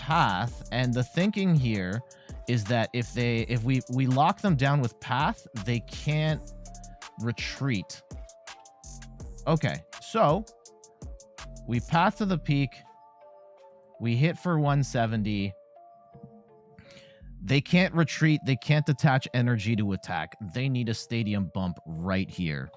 Path, and the thinking here is that if we lock them down with Path, they can't retreat. Okay, so we Path to the peak. We hit for 170. They can't retreat. They can't attach energy to attack. They need a stadium bump right here.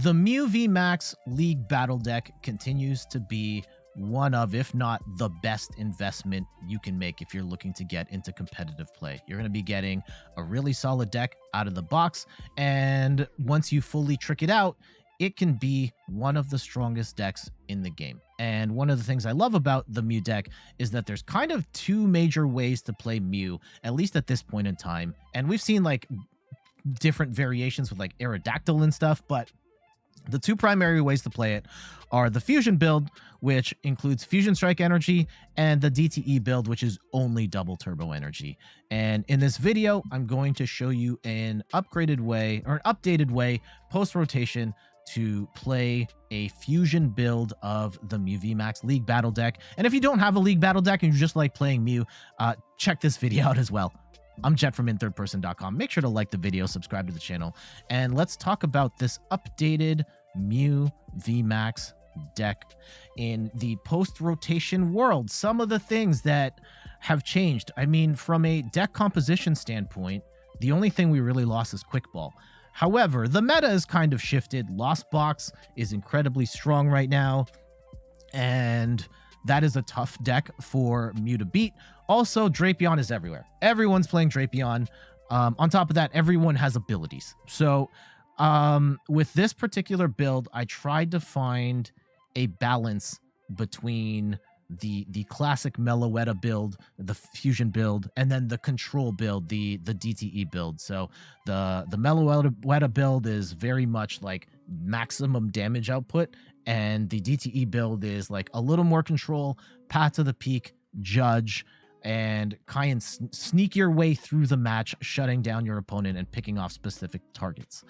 The Mew V-Max League Battle deck continues to be one of, if not the best investment you can make if you're looking to get into competitive play. You're going to be getting a really solid deck out of the box, and once you fully trick it out, it can be one of the strongest decks in the game. And one of the things I love about the Mew deck is that there's kind of two major ways to play Mew, at least at this point in time. And we've seen like different variations with like Aerodactyl and stuff, but the two primary ways to play it are the Fusion build, which includes Fusion Strike Energy, and the DTE build, which is only double Turbo Energy. And in this video, I'm going to show you an upgraded way, or an updated way, post-rotation, to play a Fusion build of the Mew VMAX League Battle deck. And if you don't have a League Battle deck and you just like playing Mew, check this video out as well. I'm Jet from inthirdperson.com. Make sure to like the video, subscribe to the channel, and let's talk about this updated Mew VMAX deck in the post-rotation world. Some of the things that have changed. I mean, from a deck composition standpoint, the only thing we really lost is Quick Ball. However, the meta has kind of shifted. Lost Box is incredibly strong right now, and that is a tough deck for Mew to beat. Also, Drapion is everywhere. Everyone's playing Drapion. On top of that, everyone has abilities. So with this particular build, I tried to find a balance between the classic Meloetta build, the Fusion build, and then the control build, the DTE build. So the Meloetta build is very much like maximum damage output, and the DTE build is like a little more control, path to the peak, judge, and kind of sneak your way through the match, shutting down your opponent and picking off specific targets.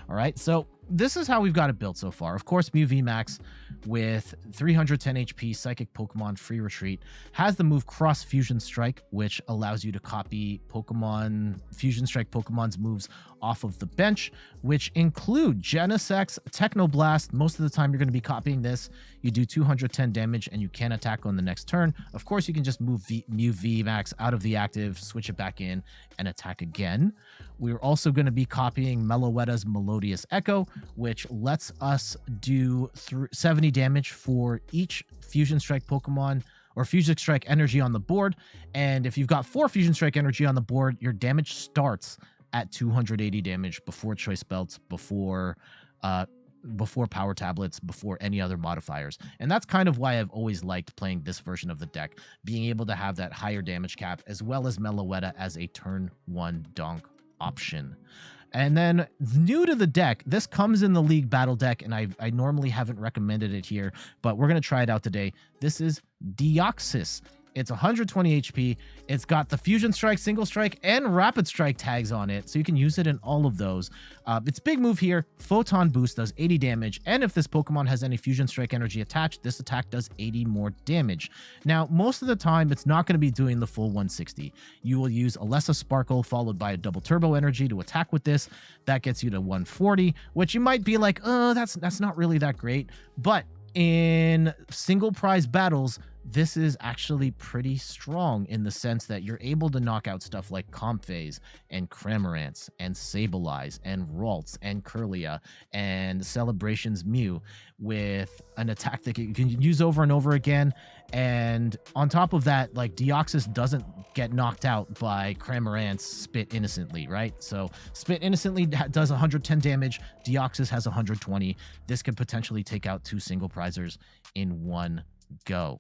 All right, so this is how we've got it built so far. Of course, Mew VMAX with 310 HP, Psychic Pokemon, Free Retreat, has the move Cross Fusion Strike, which allows you to copy Pokemon, Fusion Strike Pokemon's moves off of the bench, which include Genesect, Technoblast. Most of the time you're going to be copying this. You do 210 damage and you can attack on the next turn. Of course, you can just move Mew VMAX out of the active, switch it back in, and attack again. We're also going to be copying Meloetta's Melodious Echo, which lets us do 70 damage for each Fusion Strike Pokemon or Fusion Strike Energy on the board. And if you've got 4 Fusion Strike Energy on the board, your damage starts at 280 damage before Choice Belts, before Power Tablets, before any other modifiers. And that's kind of why I've always liked playing this version of the deck, being able to have that higher damage cap, as well as Meloetta as a turn 1 donk option. And then new to the deck, this comes in the League Battle deck, and I normally haven't recommended it here, but we're going to try it out today. This is Deoxys. It's 120 HP. It's got the Fusion Strike, Single Strike, and Rapid Strike tags on it, so you can use it in all of those. Its big move here, Photon Boost, does 80 damage, and if this Pokemon has any Fusion Strike energy attached, this attack does 80 more damage. Now, most of the time, it's not going to be doing the full 160. You will use Elesa Sparkle followed by a double Turbo Energy to attack with this. That gets you to 140, which you might be like, oh, that's not really that great, but in single prize battles, this is actually pretty strong in the sense that you're able to knock out stuff like Comphase and Cramorant and Sableye and Ralts and Kirlia and Celebration's Mew with an attack that you can use over and over again. And on top of that, like, Deoxys doesn't get knocked out by Cramorant's Spit Innocently, right? So Spit Innocently does 110 damage. Deoxys has 120. This could potentially take out 2 single prizers in one go.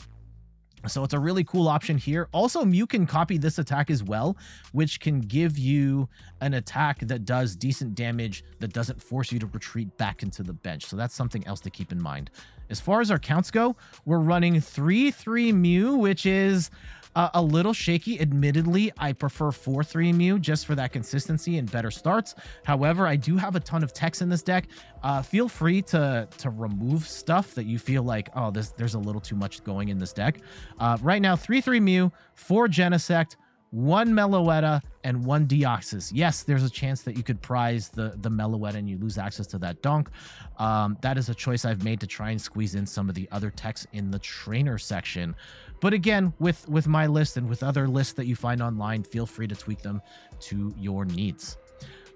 So it's a really cool option here. Also, Mew can copy this attack as well, which can give you an attack that does decent damage that doesn't force you to retreat back into the bench. So that's something else to keep in mind. As far as our counts go, we're running 3-3 Mew, which is A little shaky. Admittedly, I prefer 4-3 Mew just for that consistency and better starts. However, I do have a ton of techs in this deck. Feel free to remove stuff that you feel like, oh, there's a little too much going in this deck. Right now, 3-3 Mew, 4 Genesect, 1 Meloetta, and 1 Deoxys. Yes, there's a chance that you could prize the Meloetta and you lose access to that donk. That is a choice I've made to try and squeeze in some of the other techs in the trainer section. But again, with my list and with other lists that you find online, feel free to tweak them to your needs.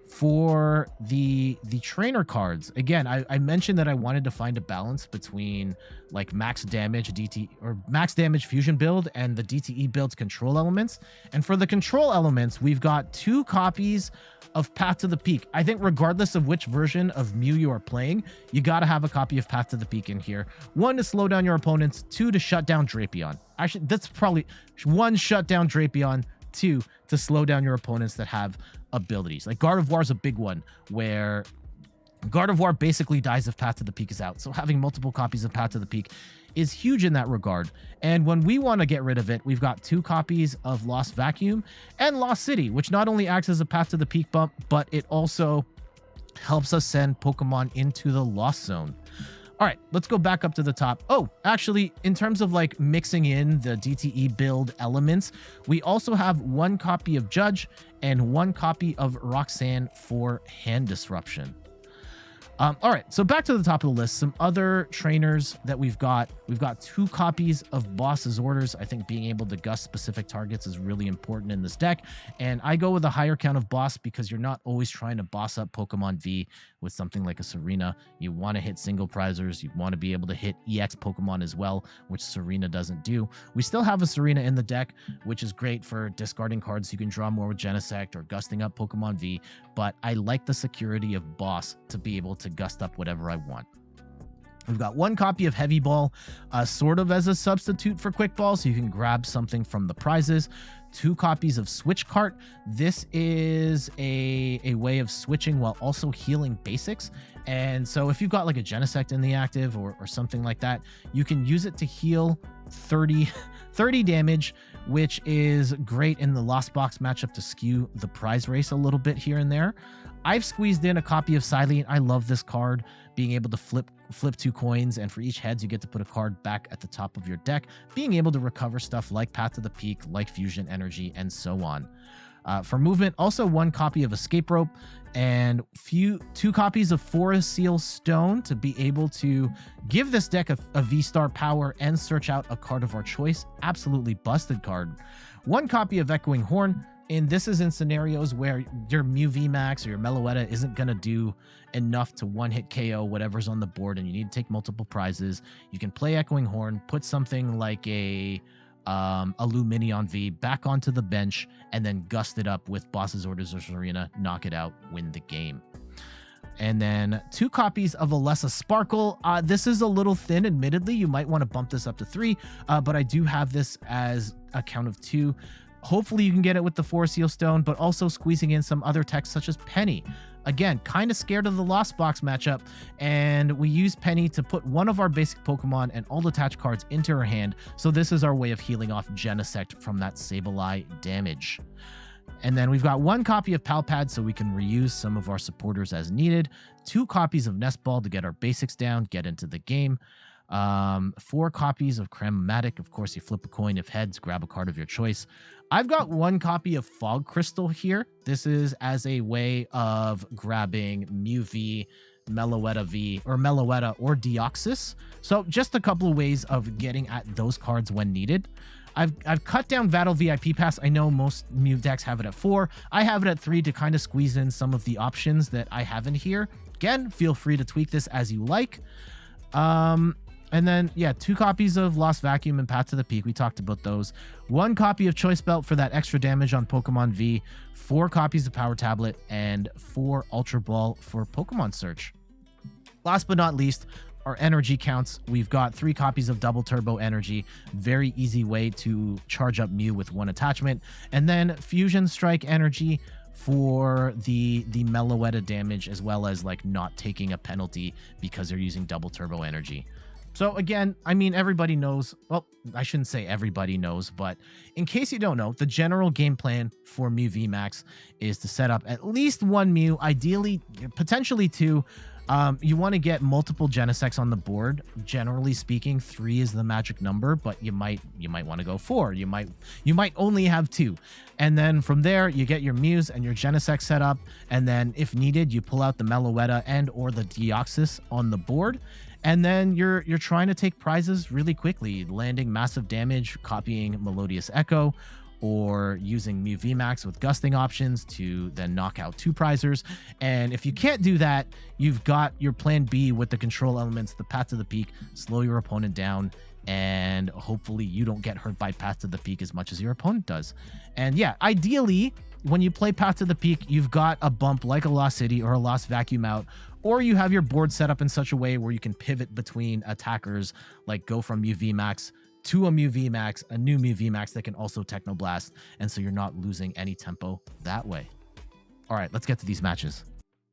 For the trainer cards, again, I mentioned that I wanted to find a balance between like max damage DT or max damage fusion build and the DTE build's control elements. And for the control elements, we've got 2 copies of Path to the Peak. I think regardless of which version of Mew you are playing, you got to have a copy of Path to the Peak in here. 1 to slow down your opponents, 2 to shut down Drapion. Actually, that's probably 1 shut down Drapion, 2 to slow down your opponents that have abilities. Like Gardevoir is a big one where Gardevoir basically dies if Path to the Peak is out. So having multiple copies of Path to the Peak is huge in that regard. And when we want to get rid of it, we've got 2 copies of Lost Vacuum and Lost City, which not only acts as a Path to the Peak bump, but it also helps us send Pokemon into the Lost Zone. All right, let's go back up to the top. Oh, actually, in terms of like mixing in the DTE build elements, we also have 1 copy of Judge and 1 copy of Roxanne for hand disruption. All right, so back to the top of the list, some other trainers that we've got. We've got 2 copies of Boss's Orders. I think being able to gust specific targets is really important in this deck. And I go with a higher count of Boss because you're not always trying to boss up Pokemon V with something like a Serena. You want to hit single prizers. You want to be able to hit EX Pokemon as well, which Serena doesn't do. We still have a Serena in the deck, which is great for discarding cards. You can draw more with Genesect or gusting up Pokemon V, but I like the security of Boss to be able to gust up whatever I want. We've got 1 copy of Heavy Ball, sort of as a substitute for Quick Ball, so you can grab something from the prizes. 2 copies of Switch Cart. This is a way of switching while also healing basics. And so if you've got like a Genesect in the active or something like that, you can use it to heal 30 damage, which is great in the Lost Box matchup to skew the prize race a little bit here and there. I've squeezed in a copy of Cyllene. I love this card, being able to flip 2 coins, and for each heads, you get to put a card back at the top of your deck, being able to recover stuff like Path to the Peak, like Fusion Energy, and so on. For movement, also 1 copy of Escape Rope and 2 copies of Forest Seal Stone to be able to give this deck a V-Star power and search out a card of our choice. Absolutely busted card. 1 copy of Echoing Horn. And this is in scenarios where your Mew V-Max or your Meloetta isn't going to do enough to one-hit KO whatever's on the board and you need to take multiple prizes. You can play Echoing Horn, put something like a Lumineon V back onto the bench, and then gust it up with Boss's Orders or Serena, knock it out, win the game. And then 2 copies of Elesa Sparkle. This is a little thin, admittedly. You might want to bump this up to 3, but I do have this as a count of 2. Hopefully you can get it with the Forest Seal Stone, but also squeezing in some other techs such as Penny. Again, kind of scared of the Lost Box matchup, and we use Penny to put one of our basic Pokemon and all attached cards into her hand, so this is our way of healing off Genesect from that Sableye damage. And then we've got 1 copy of Pal Pad so we can reuse some of our supporters as needed, 2 copies of Nest Ball to get our basics down, get into the game, 4 copies of Cram-o-matic. Of course, you flip a coin. If heads, grab a card of your choice. I've got 1 copy of Fog Crystal here. This is as a way of grabbing Mew V, Meloetta V, or Meloetta or Deoxys. So just a couple of ways of getting at those cards when needed. I've cut down Battle VIP Pass. I know most Mew decks have it at 4. I have it at 3 to kind of squeeze in some of the options that I have in here. Again, feel free to tweak this as you like. And then, yeah, 2 copies of Lost Vacuum and Path to the Peak. We talked about those. 1 copy of Choice Belt for that extra damage on Pokemon V. 4 copies of Power Tablet. And 4 Ultra Ball for Pokemon Search. Last but not least, our energy counts. We've got 3 copies of Double Turbo Energy. Very easy way to charge up Mew with 1 attachment. And then Fusion Strike Energy for the Meloetta damage, as well as like not taking a penalty because they're using Double Turbo Energy. So again, I mean, everybody knows, well, I shouldn't say everybody knows, but in case you don't know, the general game plan for Mew VMAX is to set up at least one Mew, ideally, potentially two. You want to get multiple Genesects on the board. Generally speaking, 3 is the magic number, but you might want to go 4. You might only have 2. And then from there, you get your Mews and your Genesect set up, and then if needed, you pull out the Meloetta and or the Deoxys on the board. And then you're trying to take prizes really quickly, landing massive damage, copying Melodious Echo, or using Mew VMAX with gusting options to then knock out 2 prizers. And if you can't do that, you've got your plan B with the control elements, the Path to the Peak, slow your opponent down, and hopefully you don't get hurt by Path to the Peak as much as your opponent does. And yeah, ideally, when you play Path to the Peak, you've got a bump like a Lost City or a Lost Vacuum out, or you have your board set up in such a way where you can pivot between attackers, like go from Mew VMAX to a Mew VMAX, a new Mew VMAX that can also Technoblast, and so you're not losing any tempo that way. All right, let's get to these matches.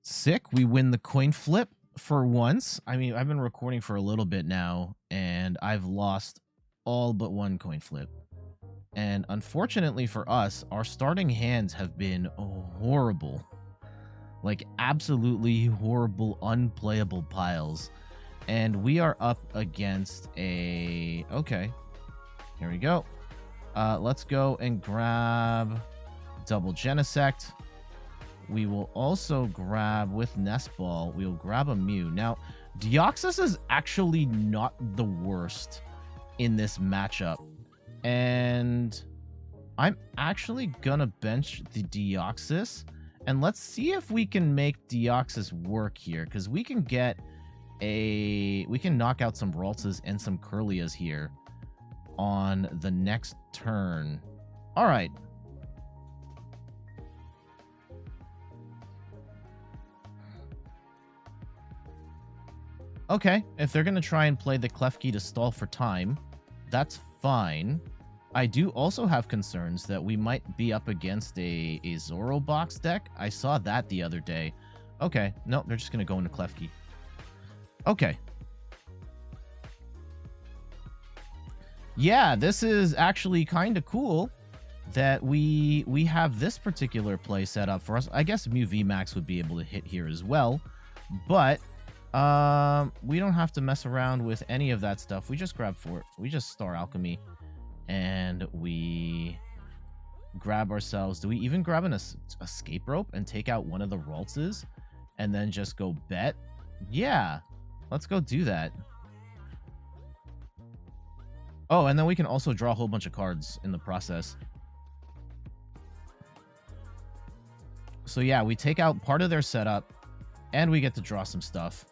Sick, we win the coin flip for once. I mean, I've been recording for a little bit now, and I've lost all but one coin flip. And unfortunately for us, our starting hands have been horrible. Like absolutely horrible, unplayable piles. And we are up against a... Okay, here we go. Let's go and grab double Genesect. We will also grab, with Nest Ball, we'll grab a Mew. Now, Deoxys is actually not the worst in this matchup. And I'm actually gonna bench the Deoxys. And let's see if we can make Deoxys work here, because we can get we can knock out some Raltsas and some Kirlias here on the next turn. All right. Okay, if they're going to try and play the Klefki to stall for time, that's fine. I do also have concerns that we might be up against a Zoro box deck. I saw that the other day. Okay, no, they're just going to go into Klefki. Okay. Yeah, this is actually kind of cool that we have this particular play set up for us. I guess Mew VMAX would be able to hit here as well, but we don't have to mess around with any of that stuff. We just grab we just Star Alchemy, and we grab ourselves. Do we even grab an Escape Rope and take out one of the Raltses and then just go bet? Yeah, let's go do that. Oh, and then we can also draw a whole bunch of cards in the process. So yeah, we take out part of their setup, and we get to draw some stuff.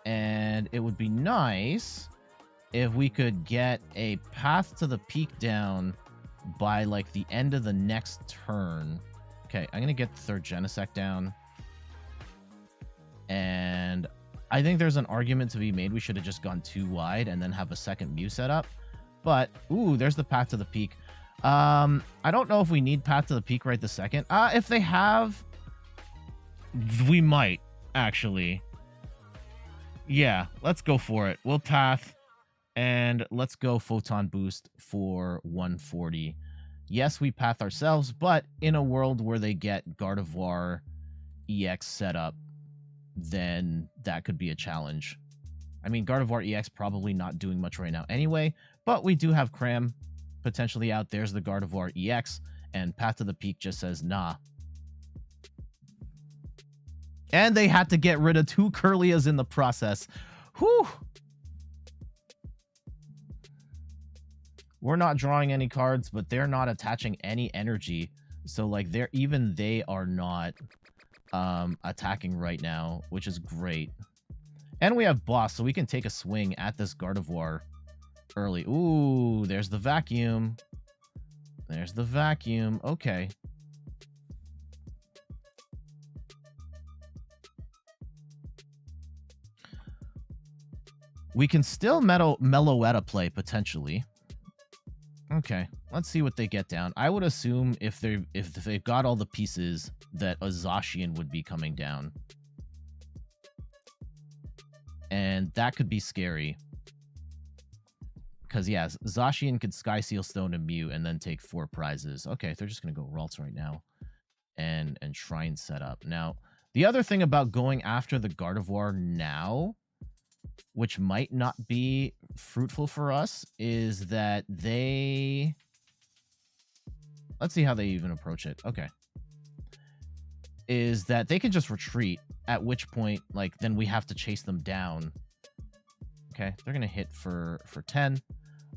And it would be nice if we could get a Path to the Peak down by, like, the end of the next turn. Okay, I'm going to get the third Genesect down. And I think there's an argument to be made. We should have just gone too wide and then have a second Mew set up. But, ooh, there's the Path to the Peak. I don't know if we need Path to the Peak right this second. If they have, we might, actually. Yeah, let's go for it. We'll Path, and let's go Photon Boost for 140. Yes, we Path ourselves, but in a world where they get Gardevoir EX set up, then that could be a challenge. I mean, Gardevoir EX probably not doing much right now anyway, but we do have Cram potentially out. There's the Gardevoir EX, and Path to the Peak just says, nah. And they had to get rid of 2 Kirlias in the process. Whew. We're not drawing any cards, but they're not attaching any energy. So, like, they are not attacking right now, which is great. And we have Boss, so we can take a swing at this Gardevoir early. Ooh, there's the Vacuum. There's the Vacuum. Okay. We can still Meloetta play, potentially. Okay, let's see what they get down. I would assume if they've got all the pieces, that a Zacian would be coming down. And that could be scary. Because, yeah, Zacian could Sky Seal Stone and Mew and then take 4 prizes. Okay, they're just going to go Ralts right now and try and set up. Now, the other thing about going after the Gardevoir now, which might not be fruitful for us, is that they... Let's see how they even approach it. Okay. Is that they can just retreat, at which point, like, then we have to chase them down. Okay, they're going to hit for 10.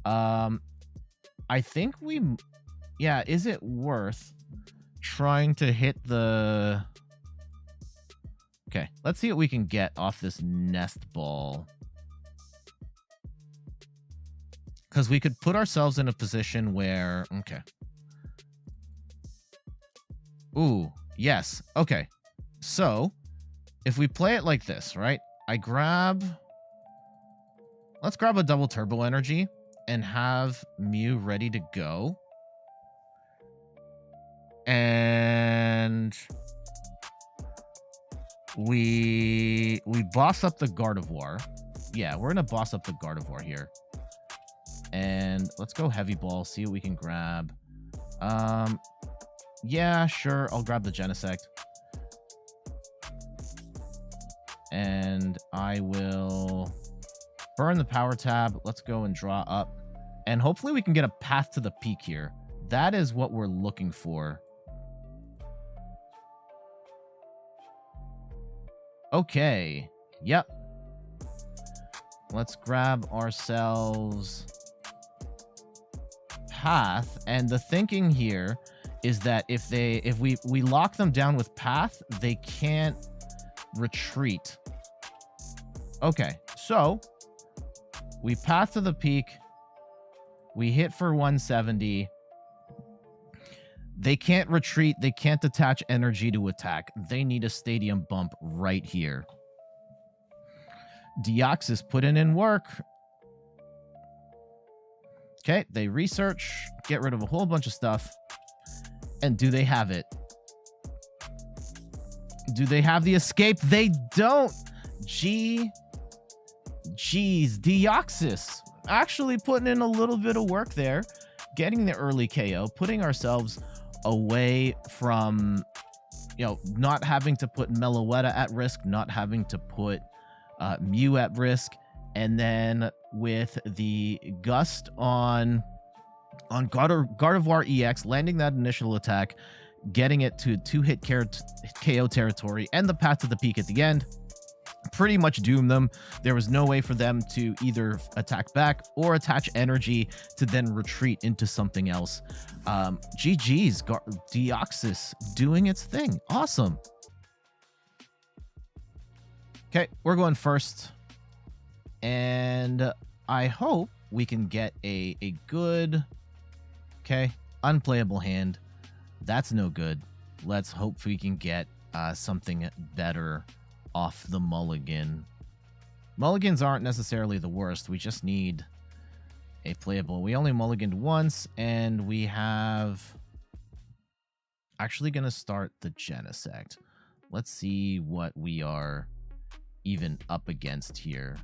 I think we... Yeah, is it worth trying to hit the... Okay, let's see what we can get off this Nest Ball. Because we could put ourselves in a position where... Okay. Ooh, yes. Okay. So, if we play it like this, right? I grab... Let's grab a double Turbo Energy and have Mew ready to go. And we boss up the Gardevoir. Yeah, we're going to boss up the Gardevoir here. And let's go Heavy Ball, see what we can grab. Yeah, sure, I'll grab the Genesect. And I will... burn the power tab. Let's go and draw up. And hopefully we can get a path to the peak here. That is what we're looking for. Okay. Yep. Let's grab ourselves path. And the thinking here is that if we lock them down with path, they can't retreat. Okay. So we path to the peak. We hit for 170. They can't retreat. They can't attach energy to attack. They need a stadium bump right here. Deoxys putting in work. Okay, they research, get rid of a whole bunch of stuff. And do they have it? Do they have the escape? They don't. Jeez, Deoxys actually putting in a little bit of work there, getting the early KO, putting ourselves away from, you know, not having to put Meloetta at risk, not having to put Mew at risk, and then with the Gust on Gardevoir EX, landing that initial attack, getting it to 2-hit KO territory, and the path to the peak at the end. Pretty much doom them. There was no way for them to either attack back or attach energy to then retreat into something else. GG's, Deoxys doing its thing. Awesome. Okay, we're going first. And I hope we can get a good, okay, unplayable hand. That's no good. Let's hope we can get something better off the mulligan. Mulligans aren't necessarily the worst. We just need a playable. We only mulliganed once, and we have actually going to start the Genesect. Let's see what we are even up against here.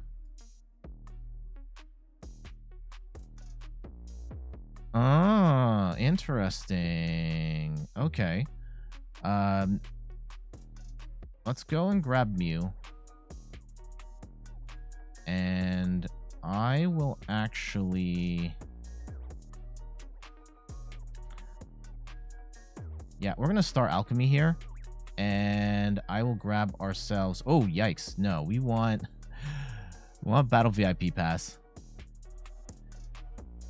Ah, interesting. Okay. Let's go and grab Mew. And I will actually... Yeah, we're going to start Alchemy here. And I will grab ourselves... Oh, yikes. No, we want Battle VIP Pass.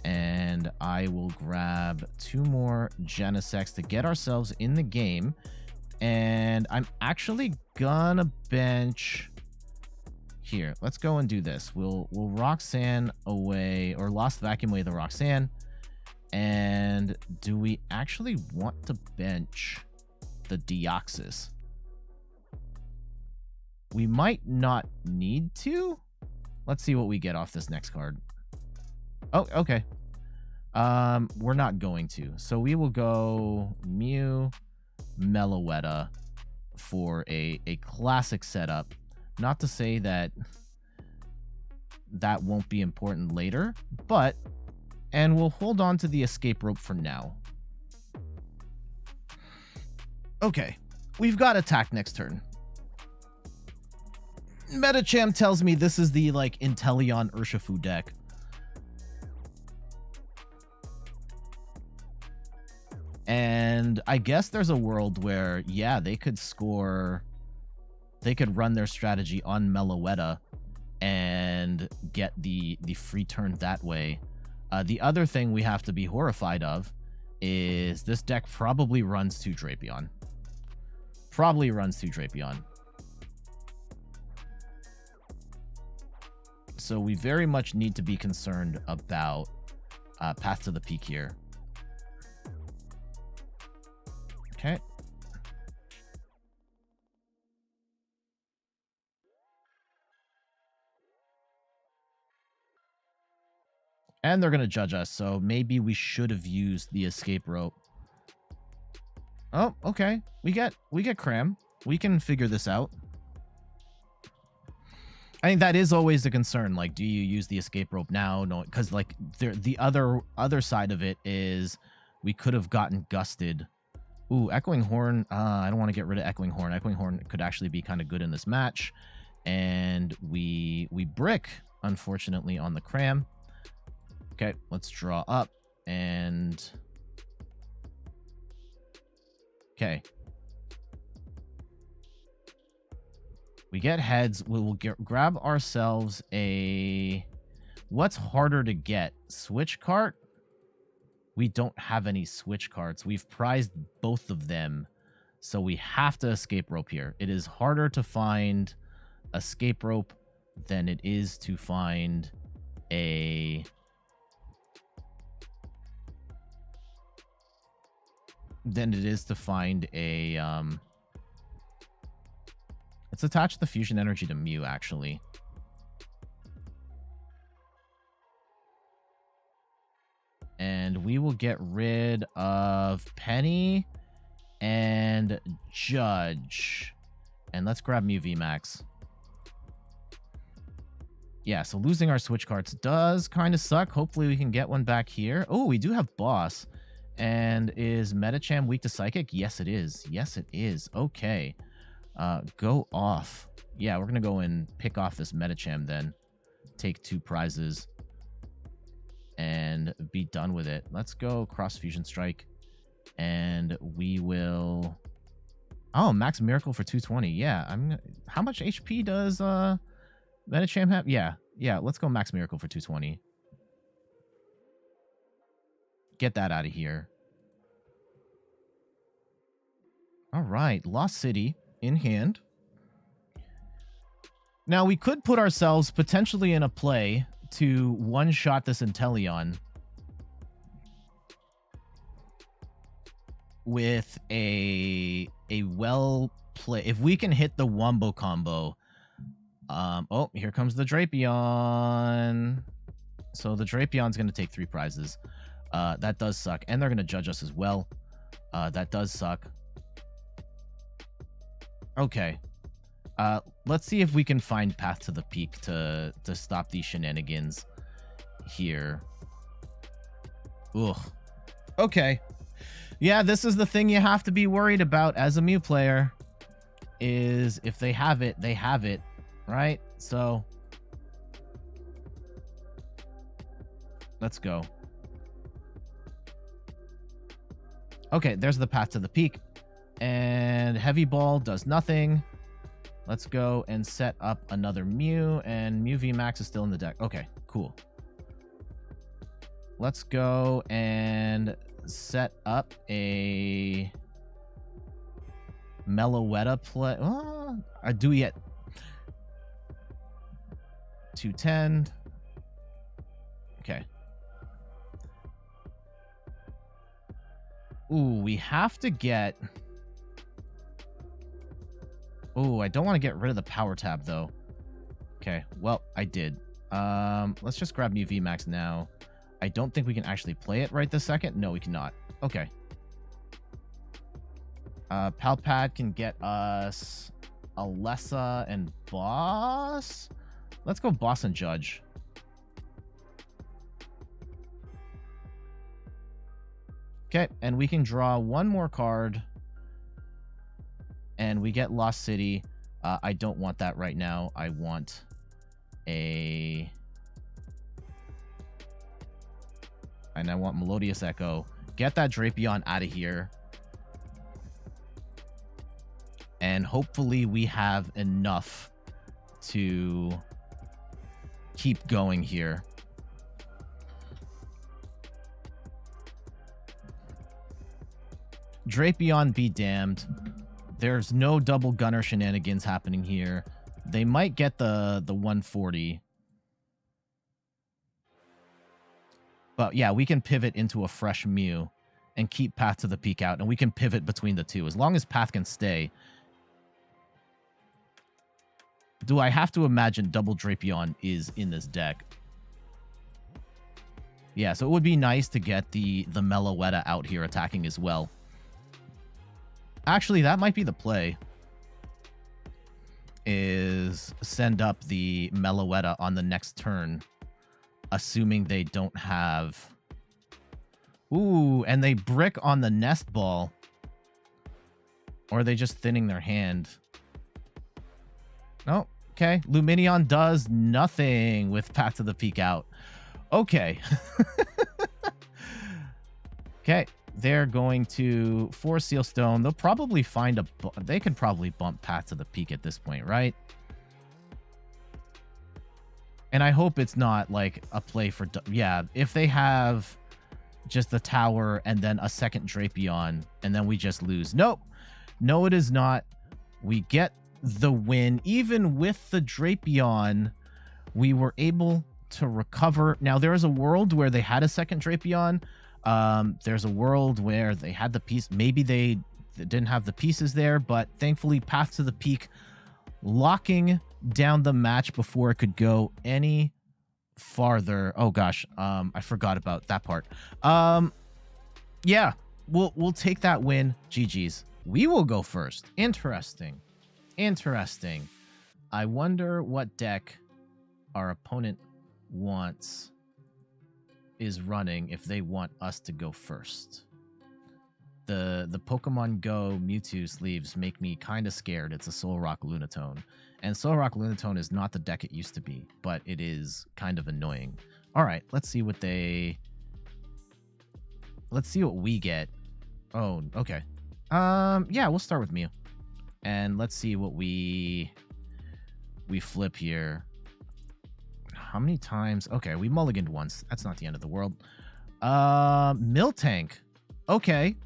And I will grab 2 more Genesects to get ourselves in the game. And I'm actually gonna bench here. Let's go and do this. We'll Roxanne away, or Lost Vacuum away the Roxanne. And do we actually want to bench the Deoxys? We might not need to. Let's see what we get off this next card. Oh, okay. We're not going to. So we will go Mew, Meloetta for a classic setup. Not to say that that won't be important later, but... And we'll hold on to the Escape Rope for now. Okay, we've got attack next turn. Metacham tells me this is the, like, Intellion Urshifu deck. And I guess there's a world where, yeah, they could score... They could run their strategy on Meloetta and get the free turn that way. The other thing we have to be horrified of is this deck probably runs 2 Drapion. Probably runs 2 Drapion. So we very much need to be concerned about Path to the Peak here. Okay. And they're going to judge us, so maybe we should have used the Escape Rope. Oh, okay. We get Cram. We can figure this out. I think that is always the concern. Like, do you use the Escape Rope now? No, because like the other side of it is we could have gotten gusted. Ooh, Echoing Horn. I don't want to get rid of Echoing Horn. Echoing Horn could actually be kind of good in this match. And we brick, unfortunately, on the Cram. Okay, let's draw up and... Okay. We get heads. We will grab ourselves a... What's harder to get? Switch Cart? We don't have any Switch Carts. We've prized both of them. So we have to Escape Rope here. It is harder to find Escape Rope than it is to find a... than it is to find a, let's attach the fusion energy to Mew, actually. And we will get rid of Penny and Judge. And let's grab Mew VMAX. Yeah, so losing our Switch Carts does kind of suck. Hopefully we can get one back here. Oh, we do have Boss. And is Metacham weak to Psychic? Yes, it is. Yes, it is. Okay. Go off. Yeah, we're going to go and pick off this Metacham then. Take 2 prizes. And be done with it. Let's go Cross Fusion Strike. And we will... Oh, Max Miracle for 220. Yeah, how much HP does Metacham have? Yeah, let's go Max Miracle for 220. Get that out of here. All right, Lost City in hand. Now, we could put ourselves potentially in a play to one-shot this Intellion with a well-play. If we can hit the Wombo combo. Oh, here comes the Drapion. So the Drapion's going to take 3 prizes. That does suck. And they're going to judge us as well. That does suck. Okay. Let's see if we can find Path to the Peak to stop these shenanigans here. Ugh. Okay. Yeah, this is the thing you have to be worried about as a Mew player. Is if they have it, they have it. Right? So... let's go. Okay, there's the Path to the Peak. And Heavy Ball does nothing. Let's go and set up another Mew. And Mew VMAX is still in the deck. Okay, cool. Let's go and set up a Meloetta play. Oh, do we get 210? Okay. Ooh, we have to get... Ooh, I don't want to get rid of the power tab, though. Okay, well, I did. Let's just grab Mew VMAX now. I don't think we can actually play it right this second. No, we cannot. Okay. Pal Pad can get us Elesa and Boss. Let's go Boss and Judge. Okay, and we can draw one more card. And we get Lost City. I don't want that right now. I want a... And I want Melodious Echo. Get that Drapion out of here. And hopefully we have enough to keep going here. Drapion be damned. There's no double gunner shenanigans happening here. They might get the 140. But yeah, we can pivot into a fresh Mew and keep Path to the Peak out. And we can pivot between the two. As long as Path can stay. Do I have to imagine double Drapion is in this deck? Yeah, so it would be nice to get the Meloetta out here attacking as well. Actually, that might be the play. Is send up the Meloetta on the next turn. Assuming they don't have... Ooh, and they brick on the Nest Ball. Or are they just thinning their hand? No, okay. Lumineon does nothing with Path to the Peak out. Okay. Okay. They're going to Force Seal Stone. They'll probably find a... They could probably bump Path to the Peak at this point, right? And I hope it's not like a play for... Yeah, if they have just the tower and then a second Drapion and then we just lose. Nope. No, it is not. We get the win. Even with the Drapion, we were able to recover. Now, there is a world where they had a second Drapion. There's a world where they had the piece. Maybe they didn't have the pieces there, but thankfully Path to the Peak locking down the match before it could go any farther. Oh gosh, I forgot about that part. Yeah, we'll take that win. GG's. We will go first. Interesting. Interesting. I wonder what deck our opponent is running if they want us to go first. The Pokemon Go Mewtwo sleeves make me kind of scared. It's a Solrock Lunatone. And Solrock Lunatone is not the deck it used to be, but it is kind of annoying. All right, let's see what they... Let's see what we get. Oh, okay. Yeah, we'll start with Mew. And let's see what we flip here. How many times? Okay, we mulliganed once. That's not the end of the world. Miltank. Okay.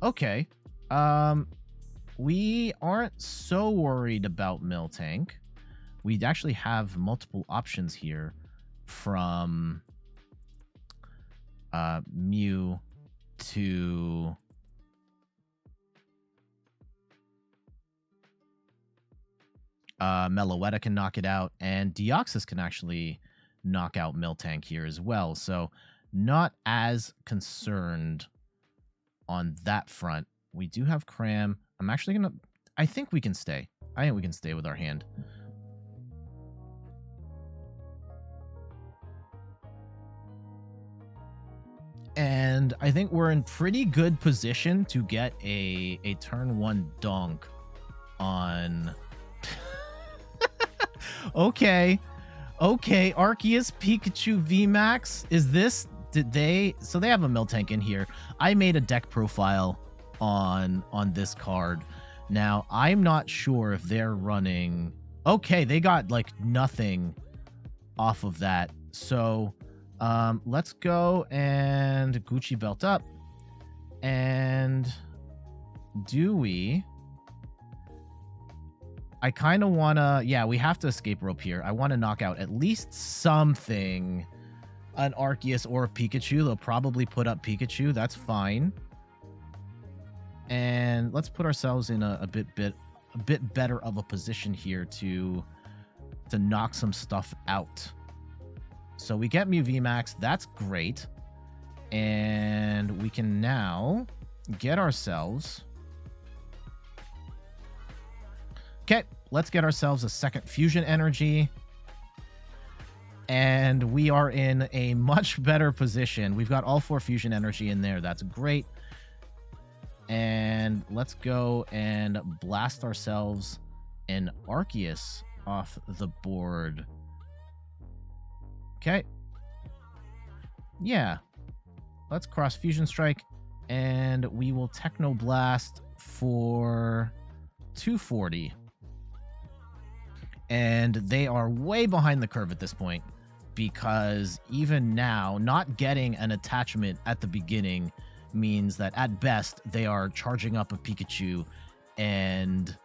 Okay. We aren't so worried about Miltank. We actually have multiple options here from Mew to... Meloetta can knock it out, and Deoxys can actually knock out Miltank here as well. So not as concerned on that front. We do have Cram. I'm actually going to... I think we can stay. I think we can stay with our hand. And I think we're in pretty good position to get a turn 1 donk on... Okay. Okay, Arceus Pikachu VMAX. Is this... Did they... So they have a Miltank in here. I made a deck profile on this card. Now, I'm not sure if they're running... Okay, they got, like, nothing off of that. So, let's go and Gucci belt up. And do we... I kind of want to... Yeah, we have to escape rope here. I want to knock out at least something. An Arceus or a Pikachu. They'll probably put up Pikachu. That's fine. And let's put ourselves in a bit better of a position here to knock some stuff out. So we get Mew VMAX. That's great. And we can now get ourselves... Okay, let's get ourselves a second Fusion Energy. And we are in a much better position. We've got all 4 fusion energy in there. That's great. And let's go and blast ourselves an Arceus off the board. Okay. Yeah. Let's cross Fusion Strike, and we will Techno Blast for 240. And they are way behind the curve at this point, because even now, not getting an attachment at the beginning means that at best they are charging up a Pikachu, and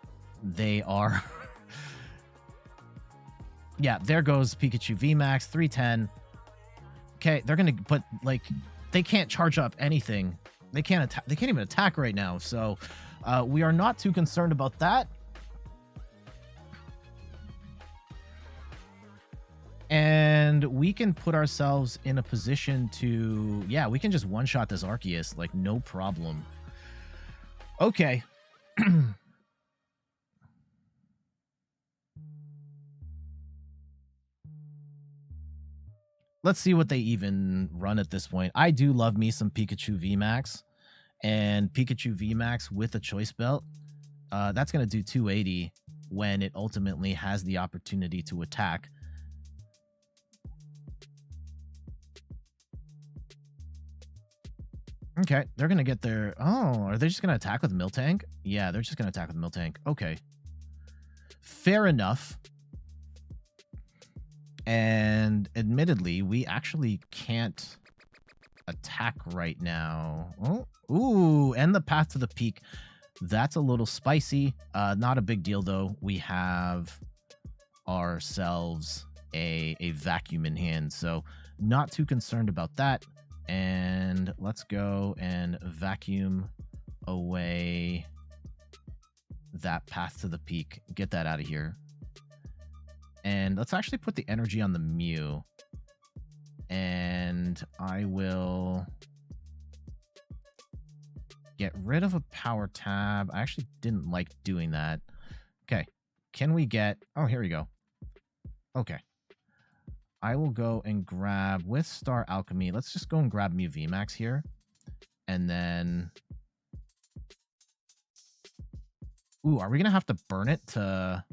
they are yeah, there goes Pikachu VMAX 310. Okay, they're gonna, but like, they can't charge up anything. They can't attack. They can't even attack right now. So we are not too concerned about that. And we can put ourselves in a position to, yeah, we can just one-shot this Arceus, like, no problem. Okay. Let's see what they even run at this point. I do love me some Pikachu VMAX, and Pikachu VMAX with a choice belt. That's going to do 280 when it ultimately has the opportunity to attack. Okay, they're going to get their... Oh, are they just going to attack with Miltank? Yeah, they're just going to attack with Miltank. Okay. Fair enough. And admittedly, we actually can't attack right now. Oh, ooh, and the path to the peak. That's a little spicy. Not a big deal, though. We have ourselves a vacuum in hand, so not too concerned about that. And let's go and vacuum away that path to the peak. Get that out of here. And let's actually put the energy on the Mew. And I will get rid of a power tab. I actually didn't like doing that. Okay. Can we get... Oh, here we go. Okay. I will go and grab, with Star Alchemy, let's just go and grab Mew VMAX here. And then... Ooh, are we going to have to burn it to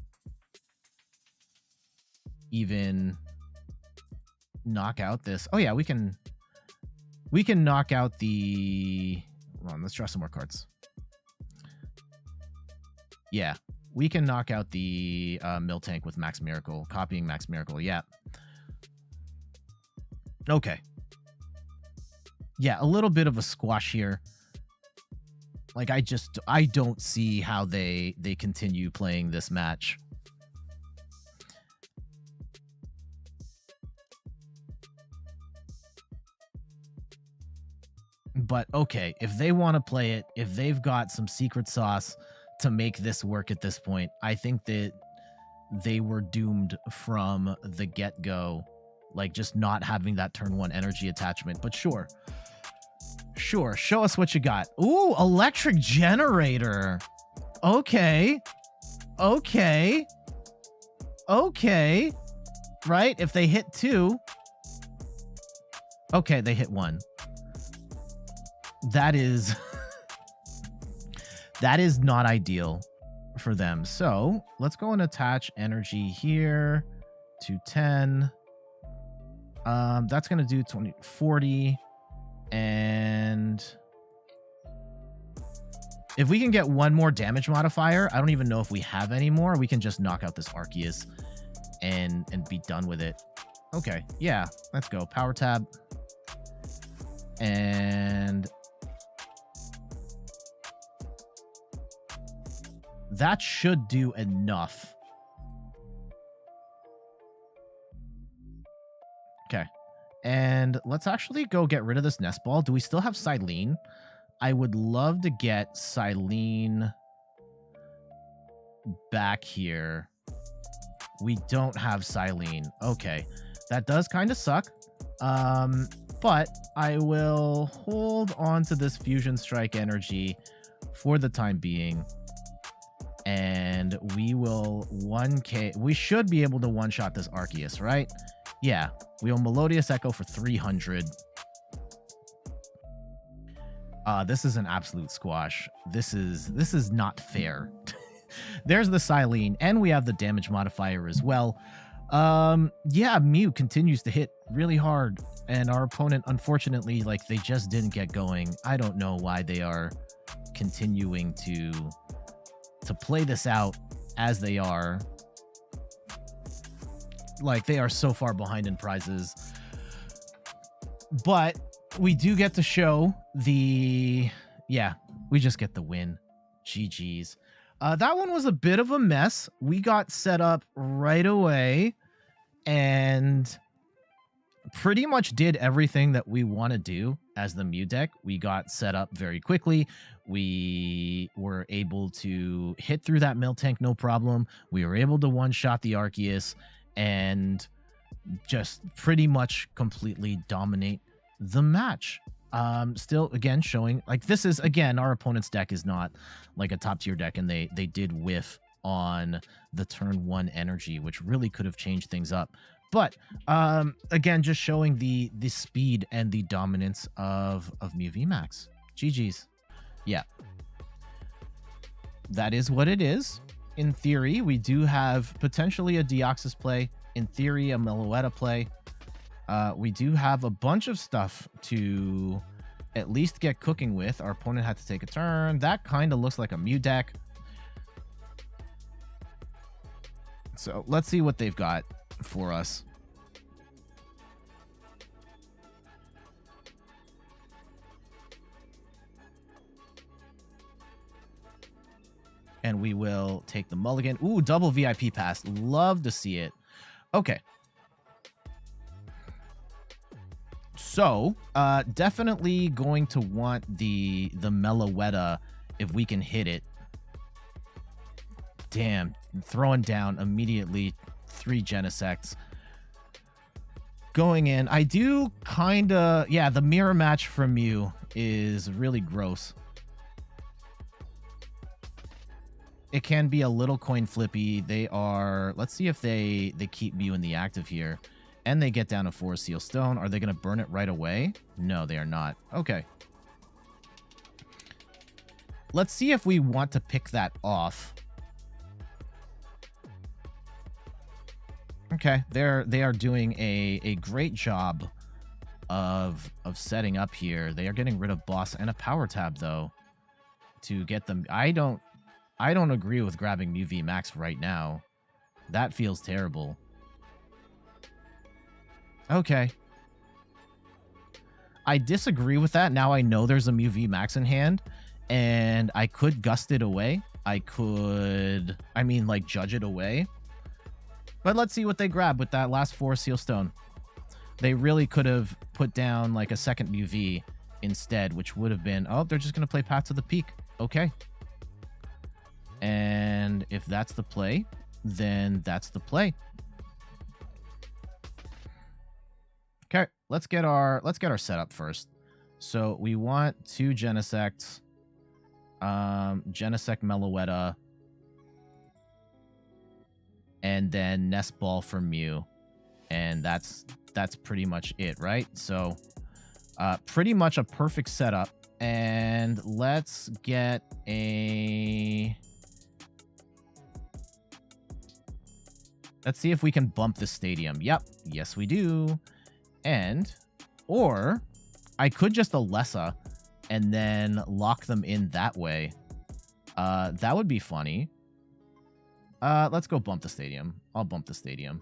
even knock out this? Oh, yeah, we can knock out the... Hold on, let's draw some more cards. Yeah, we can knock out the Miltank with Max Miracle, copying Max Miracle, yeah. Okay. Yeah, a little bit of a squash here. Like, I don't see how they continue playing this match. But okay, if they want to play it, if they've got some secret sauce to make this work at this point, I think that they were doomed from the get-go. Like, just not having that turn 1 energy attachment. But sure. Sure, show us what you got. Ooh, electric generator. Okay. Okay. Okay. Right, if they hit 2. Okay, they hit 1. That is... that is not ideal for them. So, let's go and attach energy here to 10. That's going to do 20, 40. And if we can get one more damage modifier, I don't even know if we have any more. We can just knock out this Arceus and be done with it. Okay, yeah, let's go. Power tab. And that should do enough. Okay. And let's actually go get rid of this Nest Ball. Do we still have Cyllene? I would love to get Cyllene back here. We don't have Cyllene. Okay. That does kind of suck. But I will hold on to this Fusion Strike energy for the time being. And we will 1K. We should be able to one-shot this Arceus, right? Yeah, we own Melodious Echo for 300. This is an absolute squash. This is not fair. There's the Cyllene, and we have the damage modifier as well. Yeah, Mew continues to hit really hard, and our opponent, unfortunately, like, they just didn't get going. I don't know why they are continuing to play this out as they are. Like, they are so far behind in prizes. But we do get to show the... Yeah, we just get the win. GG's. That one was a bit of a mess. We got set up right away and pretty much did everything that we want to do as the Mew deck. We got set up very quickly. We were able to hit through that Miltank no problem. We were able to one-shot the Arceus and just pretty much completely dominate the match. Still, again, showing, like, this is, again, our opponent's deck is not like a top-tier deck, and they did whiff on the turn 1 energy, which really could have changed things up. But, again, just showing the speed and the dominance of Mew VMAX. GG's. Yeah. That is what it is. In theory, we do have potentially a Deoxys play. In theory, a Meloetta play. We do have a bunch of stuff to at least get cooking with. Our opponent had to take a turn. That kind of looks like a Mew deck. So let's see what they've got for us. And we will take the mulligan. Ooh, double VIP pass. Love to see it. Okay. So, definitely going to want the Meloetta if we can hit it. Damn, throwing down immediately 3 Genesects. Going in. I do kind of... Yeah, the mirror match from Mew is really gross. It can be a little coin flippy. They are... Let's see if they keep Mew in the active here. And they get down to 4 Seal Stone. Are they going to burn it right away? No, they are not. Okay. Let's see if we want to pick that off. Okay, they are doing a great job of setting up here. They are getting rid of Boss and a Power Tab, though, to get them... I don't agree with grabbing Mew V-Max right now. That feels terrible. Okay. I disagree with that. Now I know there's a Mew V-Max in hand, and I could gust it away. I could, I mean, like, judge it away. But let's see what they grab with that last 4 Seal Stone. They really could have put down, like, a second Mew V instead, which would have been... Oh, they're just going to play Path to the Peak. Okay. And if that's the play, then that's the play. Okay, let's get our setup first. So we want 2 Genesects, Genesect Meloetta, and then Nest Ball for Mew, and that's pretty much it, right? So pretty much a perfect setup. And let's get a... Let's see if we can bump the stadium. Yep, yes we do. And, or I could just Elesa and then lock them in that way. That would be funny. Let's go bump the stadium. I'll bump the stadium.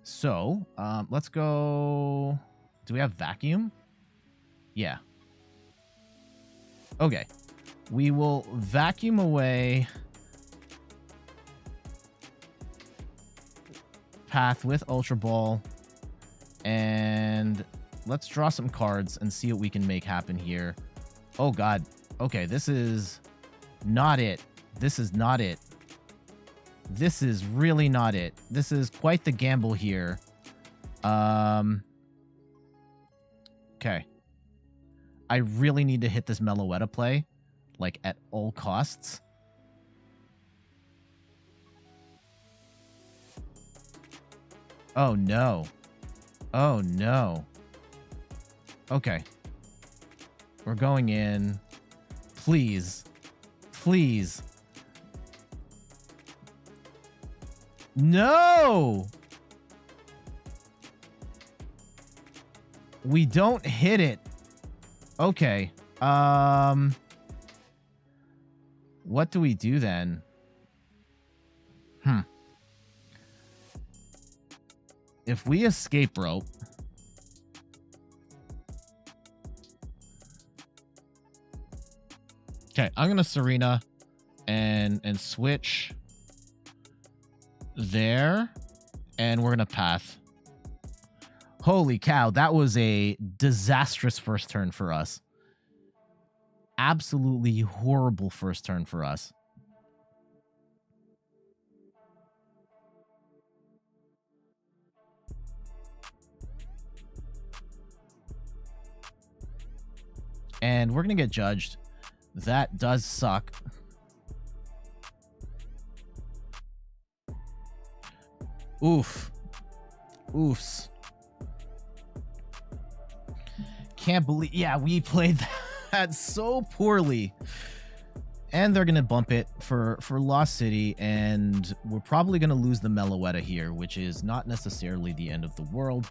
So, let's go... Do we have vacuum? Yeah. Okay. We will vacuum away Path with Ultra Ball. And let's draw some cards and see what we can make happen here. Oh, God. Okay, this is not it. This is not it. This is really not it. This is quite the gamble here. Okay. I really need to hit this Meloetta play, like, at all costs. Oh, no. Oh, no. Okay. We're going in. Please. Please. No! We don't hit it. Okay. What do we do then? If we escape rope, okay, I'm gonna Serena and switch there, and we're gonna path. Holy cow, that was a disastrous first turn for us. Absolutely horrible first turn for us. And we're going to get judged. That does suck. Oof. Oofs. Can't believe... Yeah, we played that so poorly. And they're going to bump it for Lost City. And we're probably going to lose the Meloetta here, which is not necessarily the end of the world.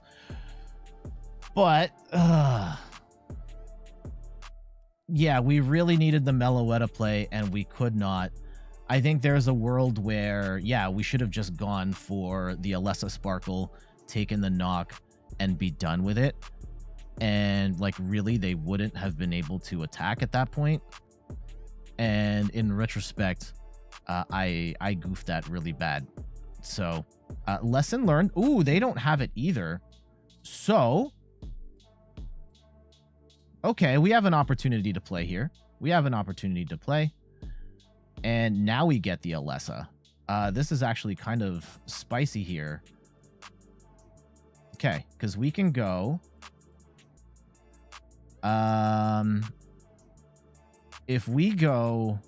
But... yeah, we really needed the Meloetta play, and we could not. I think there's a world where, yeah, we should have just gone for the Elesa Sparkle, taken the knock, and be done with it. And, like, really, they wouldn't have been able to attack at that point. And in retrospect, I goofed that really bad. So, lesson learned. Ooh, they don't have it either. So... okay, we have an opportunity to play here. We have an opportunity to play. And now we get the Elesa. This is actually kind of spicy here. Okay, because we can go... if we go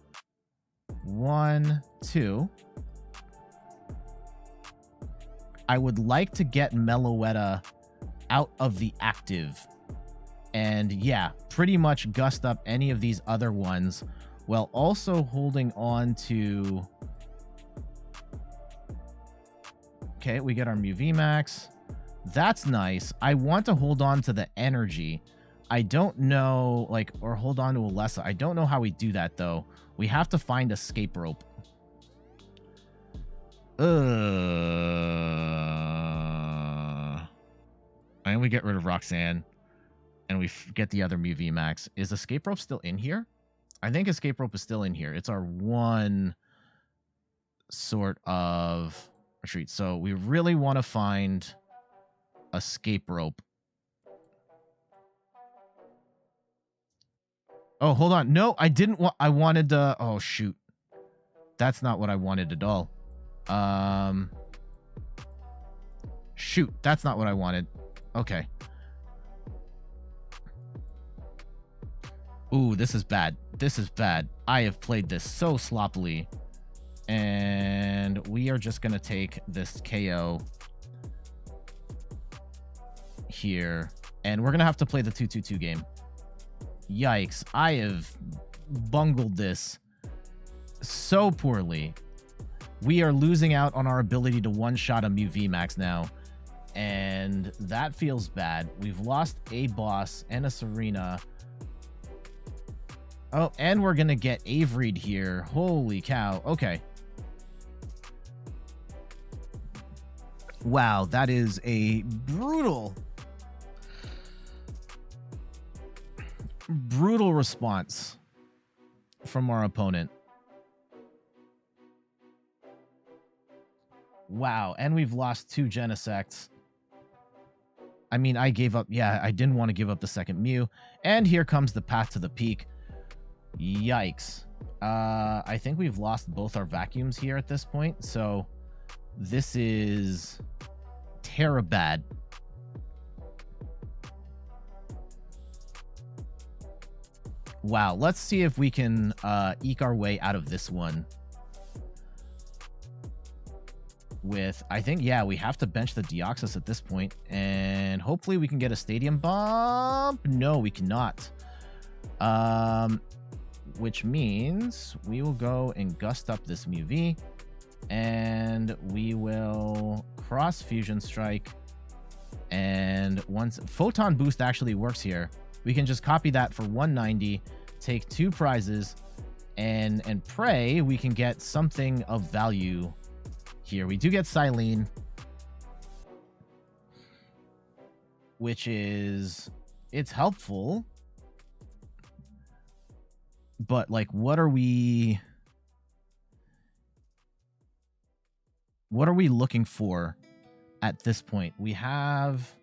1, 2... I would like to get Meloetta out of the active. And yeah, pretty much gust up any of these other ones while also holding on to... okay, we get our Mew V-Max. That's nice. I want to hold on to the energy. I don't know, like, or hold on to Elesa. I don't know how we do that, though. We have to find Escape Rope. And we get rid of Roxanne. And we get the other Mew V-Max. Is Escape Rope still in here? I think Escape Rope is still in here. It's our one sort of retreat. So we really want to find Escape Rope. Oh, hold on. No, I didn't want... I wanted to... oh, shoot. That's not what I wanted at all. Shoot, that's not what I wanted. Okay. Ooh, this is bad. This is bad. I have played this so sloppily. And we are just going to take this KO here. And we're going to have to play the 2-2-2 game. Yikes. I have bungled this so poorly. We are losing out on our ability to one-shot a Mew V-Max now. And that feels bad. We've lost a boss and a Serena. Oh, and we're going to get Avery'd here. Holy cow. Okay. Wow, that is a brutal response from our opponent. Wow, and we've lost 2 Genesects. I mean, I gave up. Yeah, I didn't want to give up the second Mew. And here comes the path to the peak. Yikes. I think we've lost both our vacuums here at this point. So this is terribad. Wow, let's see if we can eke our way out of this one. with, I think, yeah, we have to bench the Deoxys at this point, and hopefully we can get a stadium bump. No, we cannot. Which means we will go and gust up this Mew V, and we will cross Fusion Strike. And once Photon Boost actually works here, we can just copy that for 190, take 2 prizes, and pray we can get something of value here. We do get Cyllene, which is, it's helpful, but like, what are we looking for at this point? We have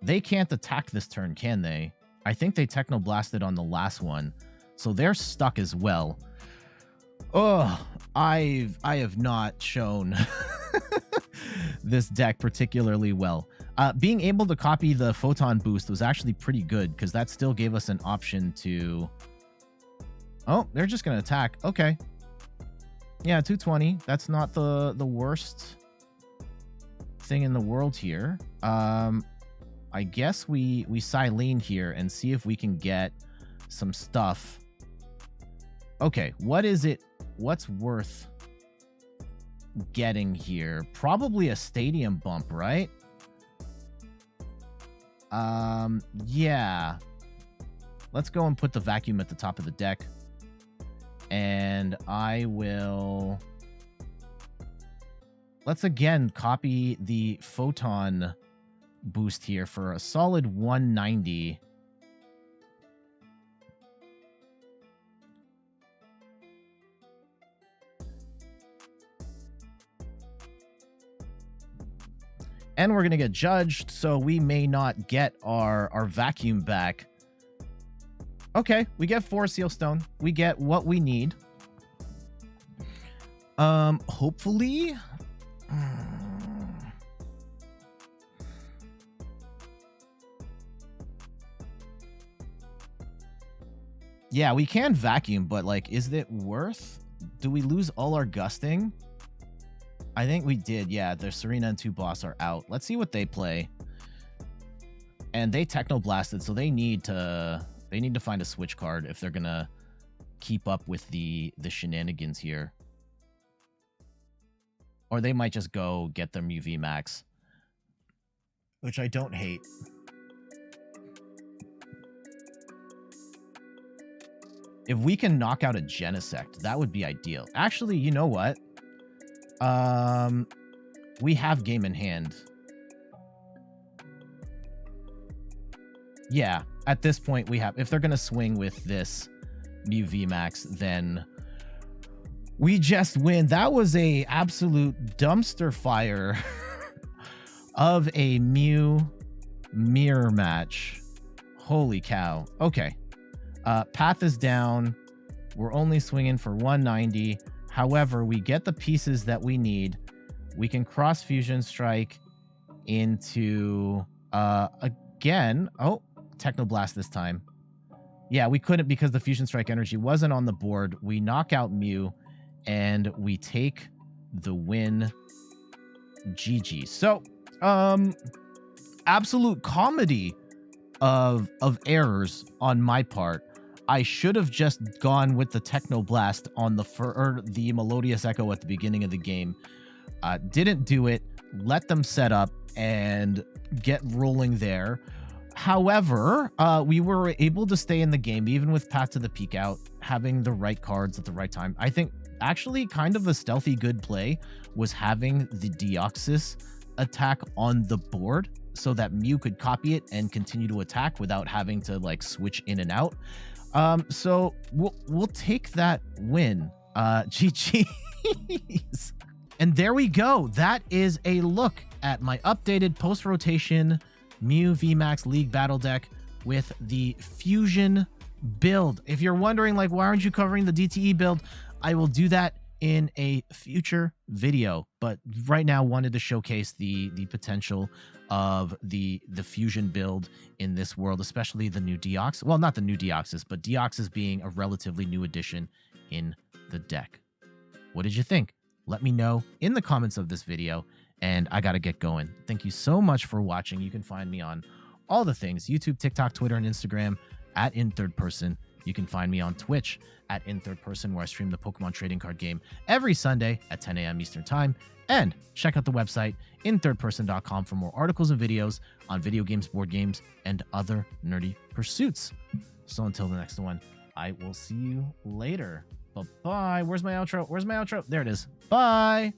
they can't attack this turn, can they? I think they Techno Blasted on the last one, so they're stuck as well. Oh, I have not shown this deck particularly well. Being able to copy the Photon Boost was actually pretty good, because that still gave us an option to... Oh, they're just going to attack. Okay. Yeah, 220. That's not the worst thing in the world here. I guess we Cyllene here and see if we can get some stuff. Okay, what is it? What's worth getting here? Probably a stadium bump, right? Yeah. Let's go and put the vacuum at the top of the deck. And I will... Let's again copy the Photon Boost here for a solid 190. And we're going to get judged, so we may not get our vacuum back. Okay, we get 4 Seal Stone. We get what we need. Hopefully... Yeah, we can vacuum, but like, is it worth? Do we lose all our gusting? I think we did. Yeah, their Serena and 2 boss are out. Let's see what they play. And they Techno Blasted, so they need to find a Switch card if they're gonna keep up with the shenanigans here. Or they might just go get their Mew V-Max, which I don't hate. If we can knock out a Genesect, that would be ideal. Actually, you know what? We have game in hand. Yeah, at this point we have... If they're going to swing with this Mew V-Max, then we just win. That was a absolute dumpster fire of a Mew mirror match. Holy cow. Okay. Path is down. We're only swinging for 190. However, we get the pieces that we need. We can cross Fusion Strike into again. Oh, Technoblast this time. Yeah, we couldn't because the Fusion Strike energy wasn't on the board. We knock out Mew and we take the win. GG. So, absolute comedy of errors on my part. I should have just gone with the Technoblast on the Melodious Echo at the beginning of the game. Didn't do it. Let them set up and get rolling there. However, we were able to stay in the game, even with Path to the Peak out, having the right cards at the right time. I think actually kind of a stealthy good play was having the Deoxys attack on the board so that Mew could copy it and continue to attack without having to like switch in and out. So we'll take that win. GG's. And there we go. That is a look at my updated post-rotation Mew V-Max League Battle deck with the Fusion build. If you're wondering, like, why aren't you covering the DTE build? I will do that in a future video. But right now, wanted to showcase the potential of the fusion build in this world, especially the new Deoxys. Well, not the new Deoxys, but Deoxys being a relatively new addition in the deck. What did you think? Let me know in the comments of this video, and I gotta get going. Thank you so much for watching. You can find me on all the things: YouTube, TikTok, Twitter, and Instagram at InThirdPerson. You can find me on Twitch at InThirdPerson, where I stream the Pokemon trading card game every Sunday at 10 a.m. Eastern Time. And check out the website, inthirdperson.com, for more articles and videos on video games, board games, and other nerdy pursuits. So until the next one, I will see you later. Bye-bye. Where's my outro? Where's my outro? There it is. Bye.